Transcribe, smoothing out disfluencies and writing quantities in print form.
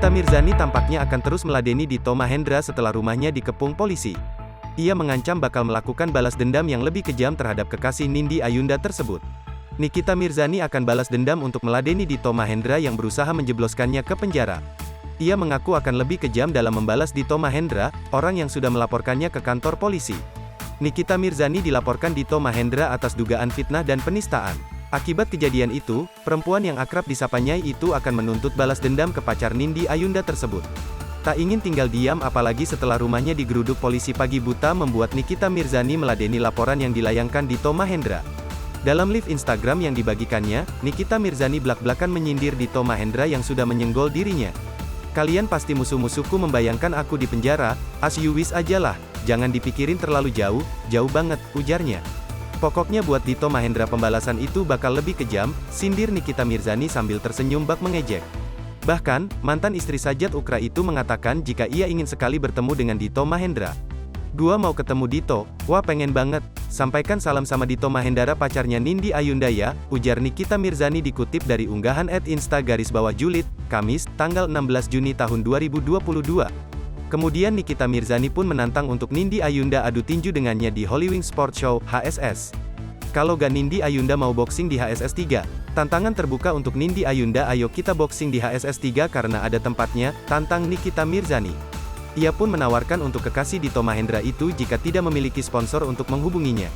Nikita Mirzani tampaknya akan terus meladeni Dito Mahendra setelah rumahnya dikepung polisi. Ia mengancam bakal melakukan balas dendam yang lebih kejam terhadap kekasih Nindi Ayunda tersebut. Nikita Mirzani akan balas dendam untuk meladeni Dito Mahendra yang berusaha menjebloskannya ke penjara. Ia mengaku akan lebih kejam dalam membalas Dito Mahendra, orang yang sudah melaporkannya ke kantor polisi. Nikita Mirzani dilaporkan Dito Mahendra atas dugaan fitnah dan penistaan. Akibat kejadian itu, perempuan yang akrab disapa Nyai itu akan menuntut balas dendam ke pacar Nindi Ayunda tersebut. Tak ingin tinggal diam apalagi setelah rumahnya digeruduk polisi pagi buta membuat Nikita Mirzani meladeni laporan yang dilayangkan Dito Mahendra. Dalam live Instagram yang dibagikannya, Nikita Mirzani blak-blakan menyindir Dito Mahendra yang sudah menyenggol dirinya. "Kalian pasti musuh-musuhku membayangkan aku di penjara, as you wish aja lah, jangan dipikirin terlalu jauh, jauh banget," ujarnya. Pokoknya buat Dito Mahendra pembalasan itu bakal lebih kejam, sindir Nikita Mirzani sambil tersenyum bak mengejek. Bahkan, mantan istri Sajat Ukra itu mengatakan jika ia ingin sekali bertemu dengan Dito Mahendra. "Gua mau ketemu Dito, wah pengen banget, sampaikan salam sama Dito Mahendra pacarnya Nindi Ayunda ya," ujar Nikita Mirzani dikutip dari unggahan @insta_julid, Kamis, tanggal 16 Juni tahun 2022. Kemudian Nikita Mirzani pun menantang untuk Nindi Ayunda adu tinju dengannya di Hollywood Sport Show, HSS. "Kalau gak Nindi Ayunda mau boxing di HSS 3, tantangan terbuka untuk Nindi Ayunda, ayo kita boxing di HSS 3 karena ada tempatnya," tantang Nikita Mirzani. Ia pun menawarkan untuk kekasih Dito Mahendra itu jika tidak memiliki sponsor untuk menghubunginya.